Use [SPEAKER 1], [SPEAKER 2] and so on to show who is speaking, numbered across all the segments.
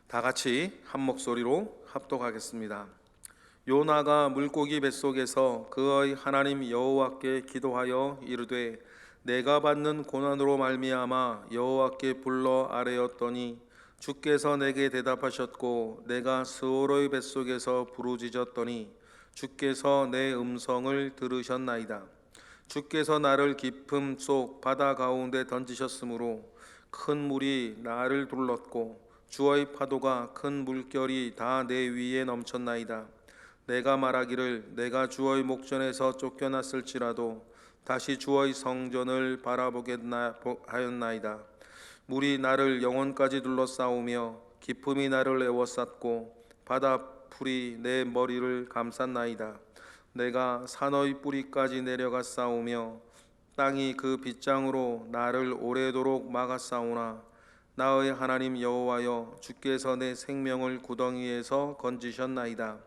[SPEAKER 1] 다 같이 한 목소리로 합독하겠습니다. 요나가 물고기 뱃속에서 그의 하나님 여호와께 기도하여 이르되 내가 받는 고난으로 말미암아 여호와께 불러 아뢰었더니 주께서 내게 대답하셨고 내가 스오로의 뱃속에서 부르짖었더니 주께서 내 음성을 들으셨나이다. 주께서 나를 깊음 속 바다 가운데 던지셨으므로 큰 물이 나를 둘렀고 주의 파도가 큰 물결이 다 내 위에 넘쳤나이다. 내가 말하기를 내가 주의 목전에서 쫓겨났을지라도 다시 주의 성전을 바라보겠나 하였나이다. 물이 나를 영혼까지 둘러싸우며 깊음이 나를 에워쌌고 바다풀이 내 머리를 감쌌나이다. 내가 산의 뿌리까지 내려가 싸우며 땅이 그 빗장으로 나를 오래도록 막았사오나 나의 하나님 여호와여 주께서 내 생명을 구덩이에서 건지셨나이다.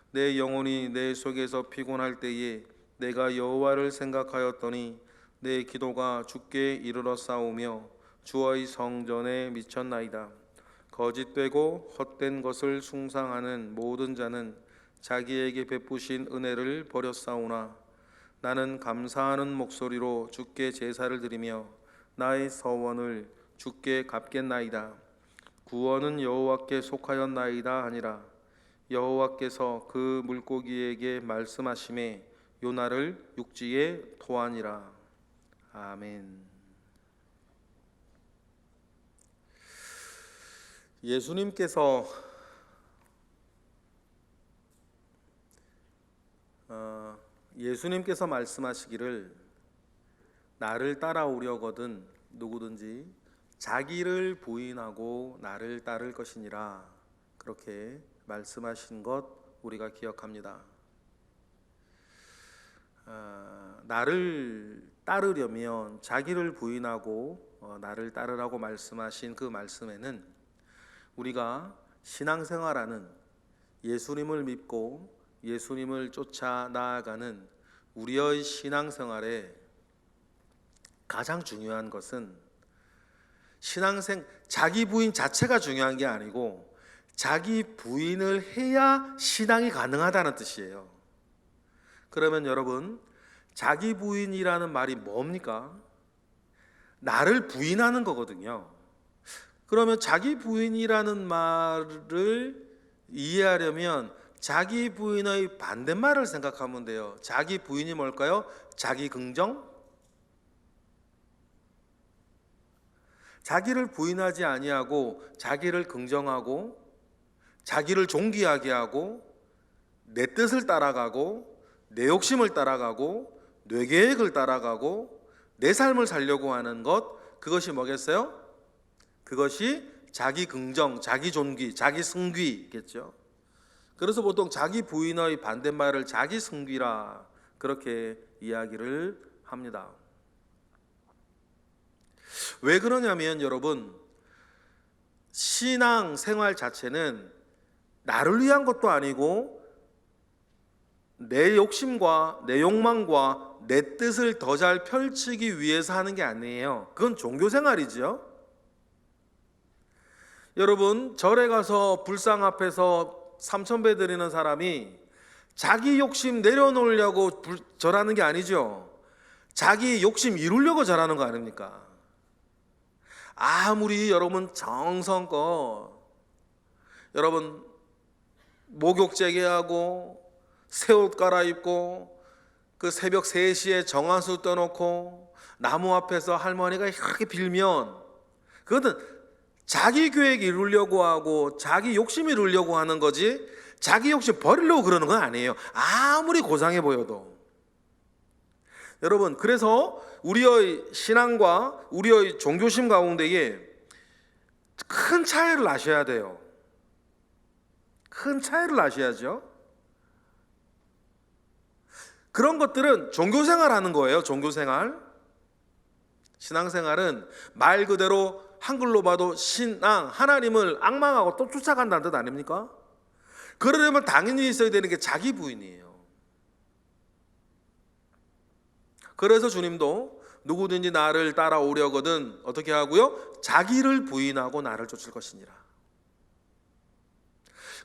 [SPEAKER 1] 내 영혼이 내 속에서 피곤할 때에 내가 여호와를 생각하였더니 내 기도가 주께 이르러 싸우며 주의 성전에 미쳤나이다. 거짓되고 헛된 것을 숭상하는 모든 자는 자기에게 베푸신 은혜를 버렸사오나 나는 감사하는 목소리로 주께 제사를 드리며 나의 서원을 주께 갚겠나이다. 구원은 여호와께 속하였나이다 하니라. 여호와께서 그 물고기에게 말씀하시매 요나를 육지에 토하니라. 아멘. 예수님께서 말씀하시기를 나를 따라오려거든 누구든지 자기를 부인하고 나를 따를 것이니라. 그렇게 말씀하신 것 우리가 기억합니다. 나를 따르려면 자기를 부인하고 나를 따르라고 말씀하신 그 말씀에는 우리가 신앙생활하는 예수님을 믿고 예수님을 쫓아 나아가는 우리의 신앙생활에 가장 중요한 것은 자기 부인 자체가 중요한 게 아니고 자기 부인을 해야 신앙이 가능하다는 뜻이에요. 그러면 여러분, 자기 부인이라는 말이 뭡니까? 나를 부인하는 거거든요. 그러면 자기 부인이라는 말을 이해하려면 자기 부인의 반대말을 생각하면 돼요. 자기 부인이 뭘까요? 자기 긍정? 자기를 부인하지 아니하고 자기를 긍정하고 자기를 존귀하게 하고 내 뜻을 따라가고 내 욕심을 따라가고 내 계획을 따라가고 내 삶을 살려고 하는 것, 그것이 뭐겠어요? 그것이 자기 긍정, 자기 존귀, 자기 승귀겠죠. 그래서 보통 자기 부인의 반대말을 자기 승귀라 그렇게 이야기를 합니다. 왜 그러냐면 여러분, 신앙 생활 자체는 나를 위한 것도 아니고 내 욕심과 내 욕망과 내 뜻을 더 잘 펼치기 위해서 하는 게 아니에요. 그건 종교 생활이죠. 여러분, 절에 가서 불상 앞에서 삼천배 드리는 사람이 자기 욕심 내려놓으려고 절하는 게 아니죠. 자기 욕심 이루려고 절하는 거 아닙니까? 아무리 여러분 정성껏 여러분 목욕 재개하고 새 옷 갈아입고 그 새벽 3시에 정화수 떠놓고 나무 앞에서 할머니가 이렇게 빌면 그거는 자기 계획 이루려고 하고 자기 욕심 이루려고 하는 거지 자기 욕심 버리려고 그러는 건 아니에요. 아무리 고상해 보여도. 여러분, 그래서 우리의 신앙과 우리의 종교심 가운데에 큰 차이를 아셔야 돼요. 큰 차이를 아셔야죠. 그런 것들은 종교생활 하는 거예요. 종교생활. 신앙생활은 말 그대로 한글로 봐도 신앙, 하나님을 앙망하고 또 쫓아간다는 뜻 아닙니까? 그러려면 당연히 있어야 되는 게 자기 부인이에요. 그래서 주님도 누구든지 나를 따라오려거든 어떻게 하고요? 자기를 부인하고 나를 쫓을 것이니라.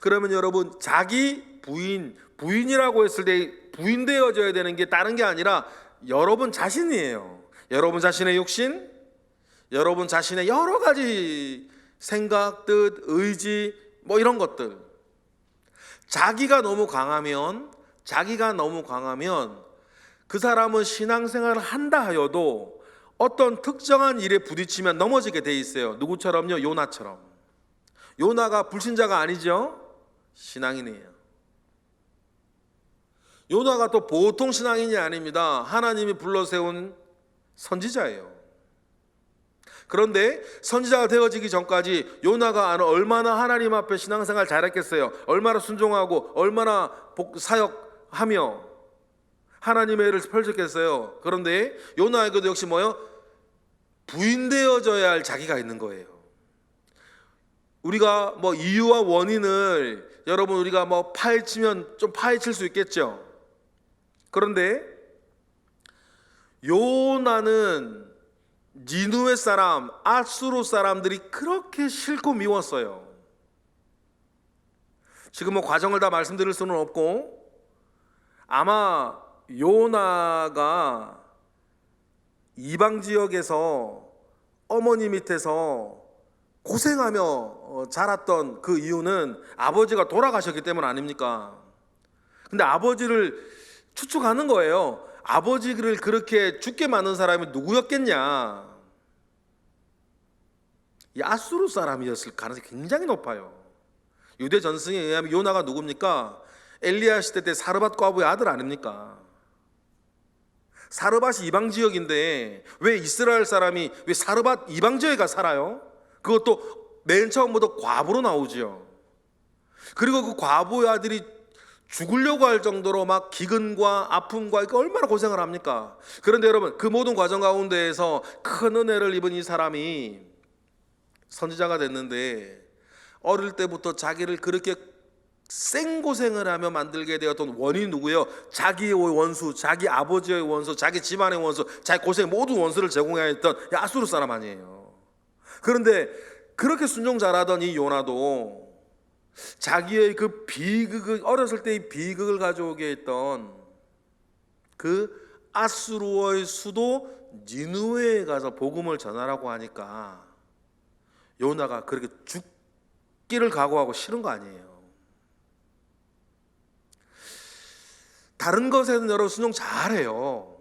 [SPEAKER 1] 그러면 여러분, 자기 부인이라고 했을 때 부인되어져야 되는 게 다른 게 아니라 여러분 자신이에요. 여러분 자신의 욕심, 여러분 자신의 여러 가지 생각, 뜻, 의지, 뭐 이런 것들. 자기가 너무 강하면 그 사람은 신앙생활을 한다 하여도 어떤 특정한 일에 부딪히면 넘어지게 돼 있어요. 누구처럼요? 요나처럼. 요나가 불신자가 아니죠? 신앙인이에요. 요나가 또 보통 신앙인이 아닙니다. 하나님이 불러세운 선지자예요. 그런데 선지자가 되어지기 전까지 요나가 얼마나 하나님 앞에 신앙생활 잘했겠어요. 얼마나 순종하고 얼마나 사역하며 하나님의 일을 펼쳤겠어요. 그런데 요나에게도 역시 뭐요? 부인되어져야 할 자기가 있는 거예요. 우리가 뭐 이유와 원인을 여러분 우리가 뭐 파헤치면 좀 파헤칠 수 있겠죠. 그런데 요나는 니느웨 사람, 아수르 사람들이 그렇게 싫고 미웠어요. 지금 뭐 과정을 다 말씀드릴 수는 없고, 아마 요나가 이방 지역에서 어머니 밑에서 고생하며 자랐던 그 이유는 아버지가 돌아가셨기 때문 아닙니까? 근데 아버지를 추측하는 거예요. 아버지를 그렇게 죽게 만든 사람이 누구였겠냐? 이 아수르 사람이었을 가능성이 굉장히 높아요. 유대 전승에 의하면 요나가 누굽니까? 엘리야 시대 때 사르밧 과부의 아들 아닙니까? 사르밧이 이방 지역인데 왜 이스라엘 사람이 왜 사르밧 이방 지역에 가 살아요? 그것도 맨 처음부터 과부로 나오지요. 그리고 그 과부의 아들이 죽으려고 할 정도로 막 기근과 아픔과 얼마나 고생을 합니까? 그런데 여러분, 그 모든 과정 가운데에서 큰 은혜를 입은 이 사람이 선지자가 됐는데, 어릴 때부터 자기를 그렇게 생고생을 하며 만들게 되었던 원인이 누구예요? 자기의 원수, 자기 아버지의 원수, 자기 집안의 원수, 자기 고생 모든 원수를 제공해야 했던 아수르 사람 아니에요. 그런데 그렇게 순종 잘하던 이 요나도 자기의 그 비극을, 어렸을 때의 비극을 가져오게 했던 그 아수르의 수도 니느웨에 가서 복음을 전하라고 하니까 요나가 그렇게 죽기를 각오하고 싫은 거 아니에요. 다른 것에는 여러분 순종 잘해요.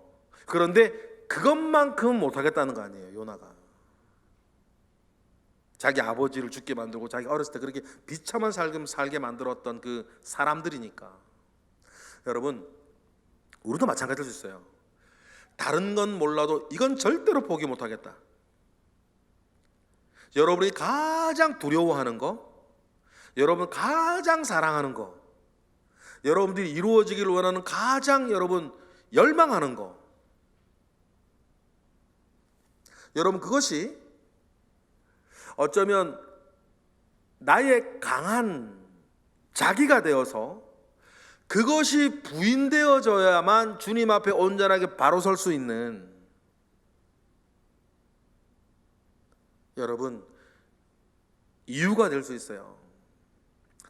[SPEAKER 1] 그런데 그것만큼은 못하겠다는 거 아니에요. 요나가 자기 아버지를 죽게 만들고 자기 어렸을 때 그렇게 비참한 삶을 살게 만들었던 그 사람들이니까. 여러분, 우리도 마찬가지일 수 있어요. 다른 건 몰라도 이건 절대로 포기 못하겠다. 여러분이 가장 두려워하는 거, 여러분 가장 사랑하는 거, 여러분들이 이루어지기를 원하는 가장 여러분 열망하는 거, 여러분 그것이 어쩌면 나의 강한 자기가 되어서 그것이 부인되어져야만 주님 앞에 온전하게 바로 설 수 있는, 여러분 이유가 될 수 있어요.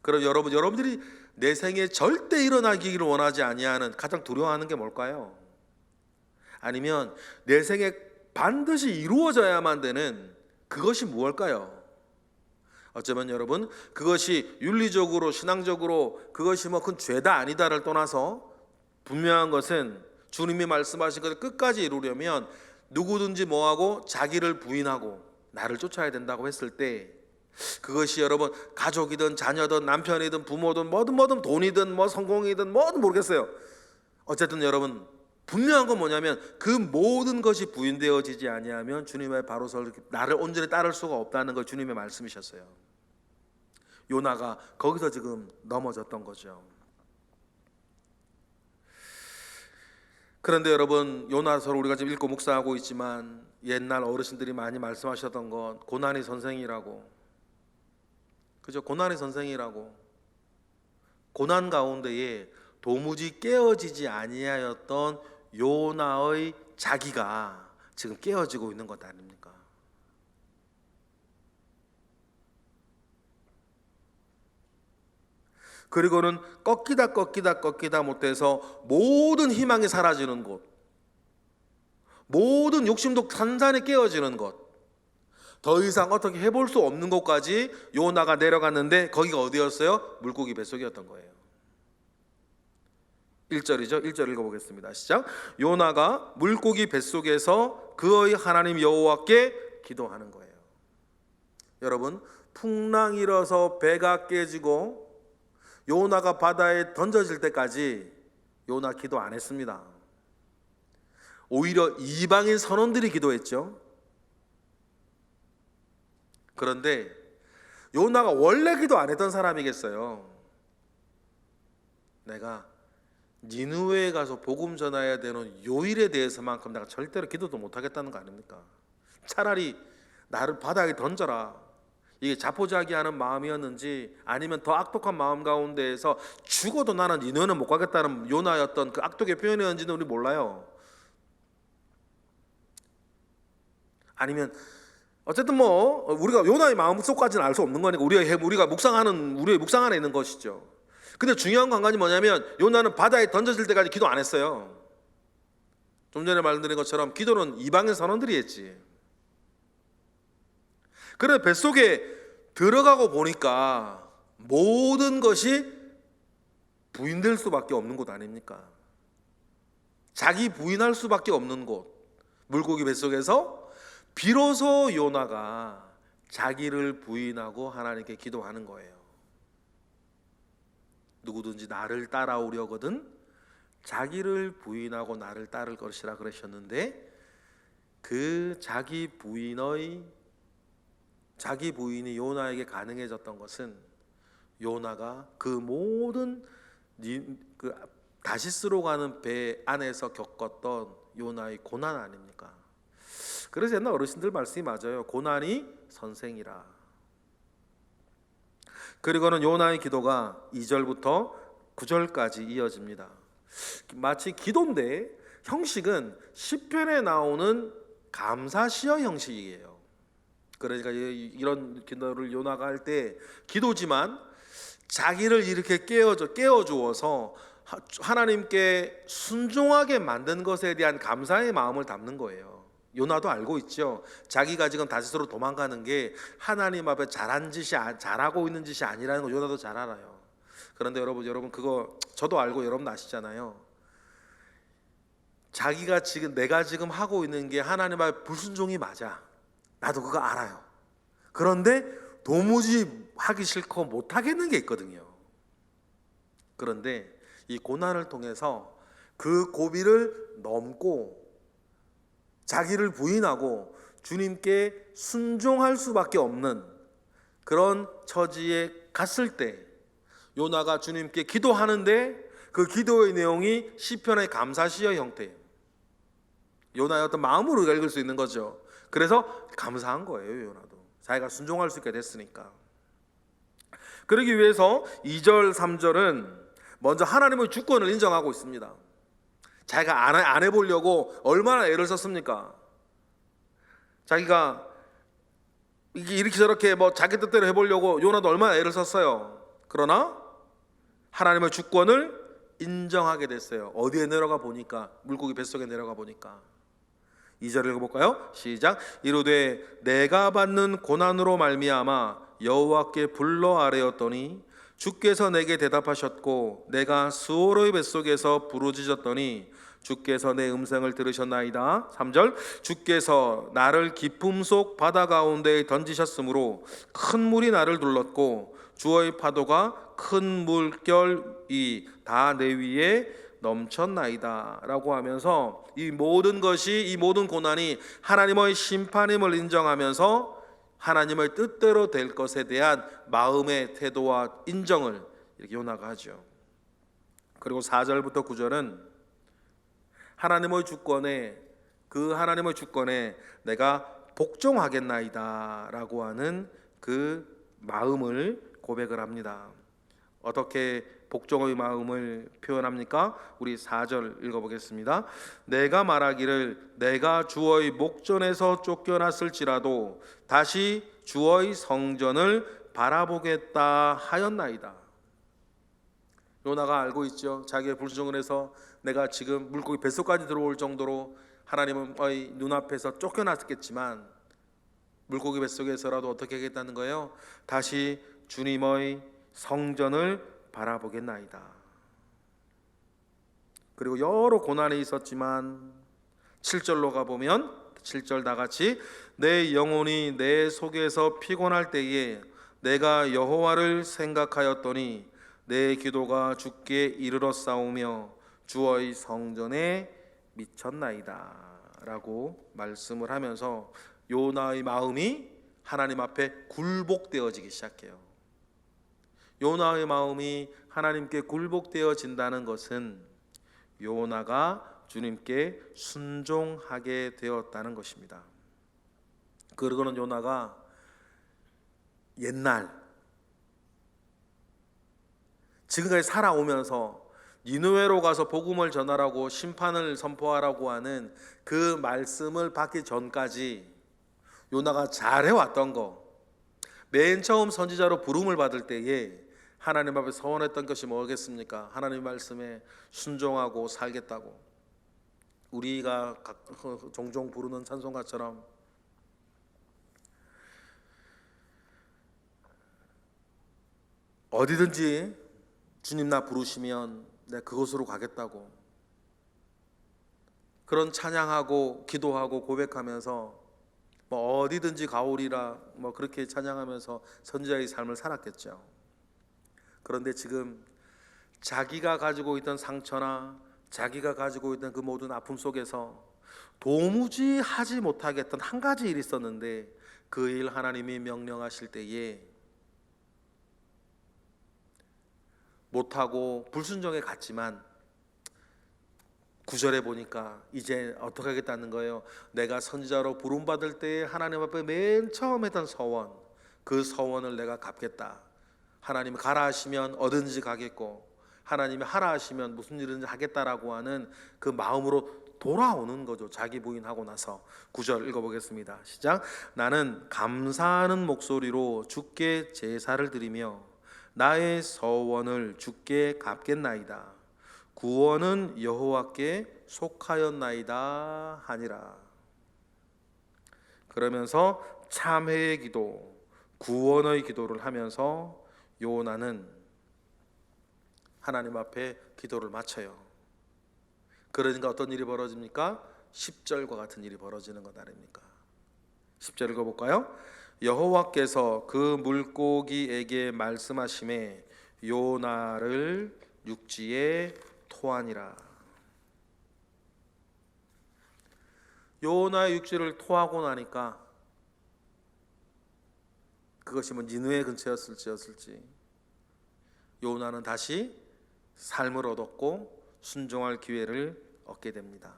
[SPEAKER 1] 그럼 여러분들이 내 생에 절대 일어나기를 원하지 아니하는, 가장 두려워하는 게 뭘까요? 아니면 내 생에 반드시 이루어져야만 되는 그것이 무엇일까요? 어쩌면 여러분 그것이 윤리적으로 신앙적으로 그것이 뭐 큰 죄다 아니다를 떠나서 분명한 것은 주님이 말씀하신 것을 끝까지 이루려면 누구든지 뭐하고 자기를 부인하고 나를 쫓아야 된다고 했을 때, 그것이 여러분 가족이든 자녀든 남편이든 부모든 뭐든 돈이든 뭐 성공이든 뭐든 모르겠어요. 어쨌든 여러분 분명한 건 뭐냐면 그 모든 것이 부인되어지지 아니하면 주님의 바로 설 나를 온전히 따를 수가 없다는 걸 주님의 말씀이셨어요. 요나가 거기서 지금 넘어졌던 거죠. 그런데 여러분, 요나서를 우리가 지금 읽고 묵상하고 있지만 옛날 어르신들이 많이 말씀하셨던 건 고난의 선생이라고, 그죠? 고난의 선생이라고. 고난 가운데에 도무지 깨어지지 아니하였던 요나의 자기가 지금 깨어지고 있는 것 아닙니까? 그리고는 꺾이다 못해서 모든 희망이 사라지는 곳, 모든 욕심도 산산이 깨어지는 곳, 더 이상 어떻게 해볼 수 없는 곳까지 요나가 내려갔는데 거기가 어디였어요? 물고기 뱃속이었던 거예요. 1절이죠. 1절 읽어보겠습니다. 시작. 요나가 물고기 뱃속에서 그의 하나님 여호와께 기도하는 거예요. 여러분, 풍랑이 일어서 배가 깨지고 요나가 바다에 던져질 때까지 요나 기도 안 했습니다. 오히려 이방인 선원들이 기도했죠. 그런데 요나가 원래 기도 안 했던 사람이겠어요? 내가 니느웨에 가서 복음 전해야 되는 요 일에 대해서만큼 내가 절대로 기도도 못 하겠다는 거 아닙니까? 차라리 나를 바다에 던져라. 이게 자포자기하는 마음이었는지 아니면 더 악독한 마음 가운데에서 죽어도 나는 니느웨는 못 가겠다는 요나였던 그 악독의 표현이었는지는 우리 몰라요. 아니면 어쨌든 뭐 우리가 요나의 마음속까지는 알 수 없는 거니까 우리가 묵상하는 우리의 묵상 안에 있는 것이죠. 근데 중요한 건 한 가지 뭐냐면 요나는 바다에 던져질 때까지 기도 안 했어요. 좀 전에 말씀드린 것처럼 기도는 이방인 선원들이 했지. 그래 뱃속에 들어가고 보니까 모든 것이 부인될 수밖에 없는 곳 아닙니까? 자기 부인할 수밖에 없는 곳, 물고기 뱃속에서 비로소 요나가 자기를 부인하고 하나님께 기도하는 거예요. 누구든지 나를 따라오려거든 자기를 부인하고 나를 따를 것이라 그러셨는데, 그 자기 부인이 요나에게 가능해졌던 것은 요나가 그 모든 다시스로 가는 배 안에서 겪었던 요나의 고난 아닙니까? 그래서 옛날 어르신들 말씀이 맞아요. 고난이 선생이라. 그리고는 요나의 기도가 2절부터 9절까지 이어집니다. 마치 기도인데 형식은 시편에 나오는 감사시어 형식이에요. 그러니까 이런 기도를 요나가 할 때 기도지만 자기를 이렇게 깨워주어서 하나님께 순종하게 만든 것에 대한 감사의 마음을 담는 거예요. 요나도 알고 있죠. 자기가 지금 다시스로 도망가는 게 하나님 앞에 잘하고 있는 짓이 아니라는 거 요나도 잘 알아요. 그런데 여러분 그거 저도 알고 여러분 아시잖아요. 내가 지금 하고 있는 게 하나님 앞에 불순종이 맞아. 나도 그거 알아요. 그런데 도무지 하기 싫고 못 하겠는 게 있거든요. 그런데 이 고난을 통해서 그 고비를 넘고 자기를 부인하고 주님께 순종할 수밖에 없는 그런 처지에 갔을 때 요나가 주님께 기도하는데 그 기도의 내용이 시편의 감사시어 형태예요. 요나의 어떤 마음으로 읽을 수 있는 거죠. 그래서 감사한 거예요. 요나도 자기가 순종할 수 있게 됐으니까. 그러기 위해서 2절 3절은 먼저 하나님의 주권을 인정하고 있습니다. 자기가 안 해보려고 얼마나 애를 썼습니까? 자기가 이렇게 저렇게 자기 뜻대로 해보려고 요나도 얼마나 애를 썼어요. 그러나 하나님의 주권을 인정하게 됐어요. 어디에 내려가 보니까, 물고기 뱃속에 내려가 보니까. 2절 읽어볼까요? 시작. 이르되 내가 받는 고난으로 말미암아 여호와께 불러 아뢰었더니 주께서 내게 대답하셨고 내가 수오로의 뱃속에서 부르짖었더니 주께서 내 음성을 들으셨나이다. 3절. 주께서 나를 깊음 속 바다 가운데에 던지셨으므로 큰 물이 나를 둘렀고 주의 파도가 큰 물결이 다 내 위에 넘쳤나이다 라고 하면서 이 모든 고난이 하나님의 심판임을 인정하면서 하나님의 뜻대로 될 것에 대한 마음의 태도와 인정을 이렇게 요나가 하죠. 그리고 4절부터 9절은 하나님의 주권에 내가 복종하겠나이다 라고 하는 그 마음을 고백을 합니다. 어떻게 복종의 마음을 표현합니까? 우리 4절 읽어보겠습니다. 내가 말하기를 내가 주의 목전에서 쫓겨났을지라도 다시 주의 성전을 바라보겠다 하였나이다. 요나가 알고 있죠. 자기의 불순종을 해서 내가 지금 물고기 뱃속까지 들어올 정도로 하나님은 눈앞에서 쫓겨났겠지만 물고기 뱃속에서라도 어떻게 하겠다는 거예요? 다시 주님의 성전을 바라보겠나이다. 그리고 여러 고난이 있었지만 7절로 가보면 7절 다같이 내 영혼이 내 속에서 피곤할 때에 내가 여호와를 생각하였더니 내 기도가 주께 이르렀사오며 주의 성전에 미쳤나이다 라고 말씀을 하면서 요나의 마음이 하나님 앞에 굴복되어지기 시작해요. 요나의 마음이 하나님께 굴복되어진다는 것은 요나가 주님께 순종하게 되었다는 것입니다. 그러고는 요나가 옛날 지금까지 살아오면서 니느웨로 가서 복음을 전하라고 심판을 선포하라고 하는 그 말씀을 받기 전까지 요나가 잘해왔던 거, 맨 처음 선지자로 부름을 받을 때에 하나님 앞에 서원했던 것이 뭐겠습니까? 하나님 말씀에 순종하고 살겠다고. 우리가 종종 부르는 찬송가처럼 어디든지 주님 나 부르시면 내가 그곳으로 가겠다고, 그런 찬양하고 기도하고 고백하면서 뭐 어디든지 가오리라 뭐 그렇게 찬양하면서 선지자의 삶을 살았겠죠. 그런데 지금 자기가 가지고 있던 상처나 자기가 가지고 있던 그 모든 아픔 속에서 도무지 하지 못하겠던 한 가지 일이 있었는데 그 일 하나님이 명령하실 때에 못하고 불순종에 갔지만 9절에 보니까 이제 어떻게 하겠다는 거예요. 내가 선지자로 부름받을 때 하나님 앞에 맨 처음 했던 서원, 그 서원을 내가 갚겠다. 하나님이 가라 하시면 어딘지 가겠고 하나님이 하라 하시면 무슨 일이든지 하겠다라고 하는 그 마음으로 돌아오는 거죠. 자기 부인하고 나서. 9절 읽어보겠습니다. 시작. 나는 감사하는 목소리로 주께 제사를 드리며 나의 서원을 주께 갚겠나이다. 구원은 여호와께 속하였나이다 하니라. 그러면서 참회의 기도, 구원의 기도를 하면서 요나는 하나님 앞에 기도를 마쳐요. 그러니까 어떤 일이 벌어집니까? 10절과 같은 일이 벌어지는 것 아닙니까? 10절 읽어볼까요? 여호와께서 그 물고기에게 말씀하시매 요나를 육지에 토하니라. 요나의 육지를 토하고 나니까 그것이 뭐 니느웨 근처였을지 요나는 다시 삶을 얻었고 순종할 기회를 얻게 됩니다.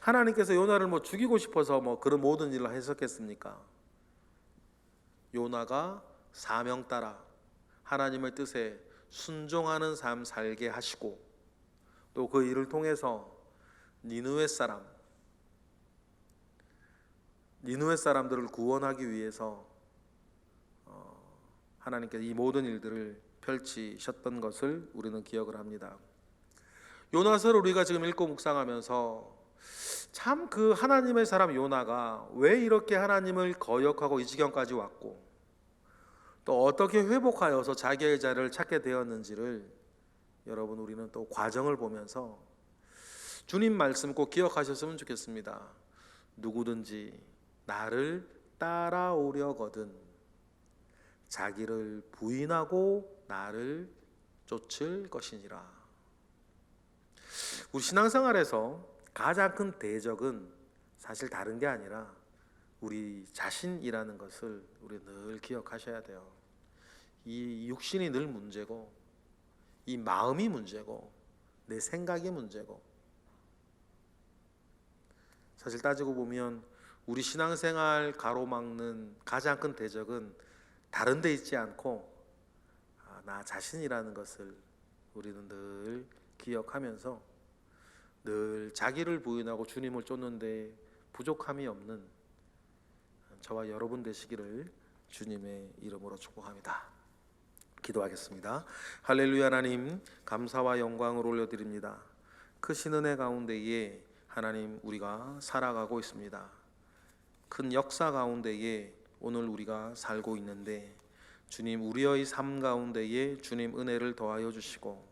[SPEAKER 1] 하나님께서 요나를 뭐 죽이고 싶어서 뭐 그런 모든 일을 했었겠습니까? 요나가 사명 따라 하나님의 뜻에 순종하는 삶 살게 하시고 또 그 일을 통해서 니느웨 사람들을 구원하기 위해서 하나님께서 이 모든 일들을 펼치셨던 것을 우리는 기억을 합니다. 요나서를 우리가 지금 읽고 묵상하면서 참 그 하나님의 사람 요나가 왜 이렇게 하나님을 거역하고 이 지경까지 왔고 또 어떻게 회복하여서 자기의 자리를 찾게 되었는지를 여러분 우리는 또 과정을 보면서 주님 말씀 꼭 기억하셨으면 좋겠습니다. 누구든지 나를 따라오려거든 자기를 부인하고 나를 쫓을 것이니라. 우리 신앙생활에서 가장 큰 대적은 사실 다른 게 아니라 우리 자신이라는 것을 우리 늘 기억하셔야 돼요. 이 육신이 늘 문제고 이 마음이 문제고 내 생각이 문제고 사실 따지고 보면 우리 신앙생활 가로막는 가장 큰 대적은 다른 데 있지 않고 나 자신이라는 것을 우리는 늘 기억하면서 늘 자기를 부인하고 주님을 쫓는데 부족함이 없는 저와 여러분 되시기를 주님의 이름으로 축복합니다. 기도하겠습니다. 할렐루야. 하나님, 감사와 영광을 올려드립니다. 크신 은혜 가운데에 하나님 우리가 살아가고 있습니다. 큰 역사 가운데에 오늘 우리가 살고 있는데 주님, 우리의 삶 가운데에 주님 은혜를 더하여 주시고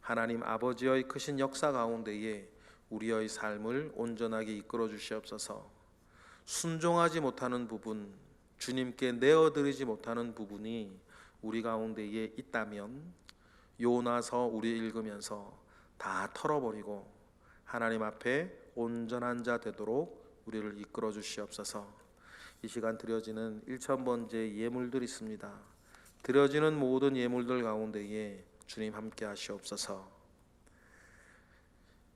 [SPEAKER 1] 하나님 아버지의 크신 역사 가운데에 우리의 삶을 온전하게 이끌어 주시옵소서. 순종하지 못하는 부분, 주님께 내어드리지 못하는 부분이 우리 가운데에 있다면 요나서 우리 읽으면서 다 털어버리고 하나님 앞에 온전한 자 되도록 우리를 이끌어 주시옵소서. 이 시간 드려지는 1000번째 예물들이 있습니다. 드려지는 모든 예물들 가운데에 주님 함께 하시옵소서.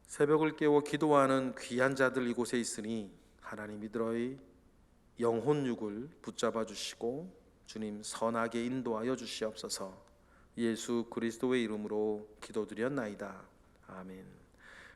[SPEAKER 1] 새벽을 깨워 기도하는 귀한 자들 이곳에 있으니 하나님 이들의 영혼육을 붙잡아 주시고 주님 선하게 인도하여 주시옵소서. 예수 그리스도의 이름으로 기도드렸나이다. 아멘.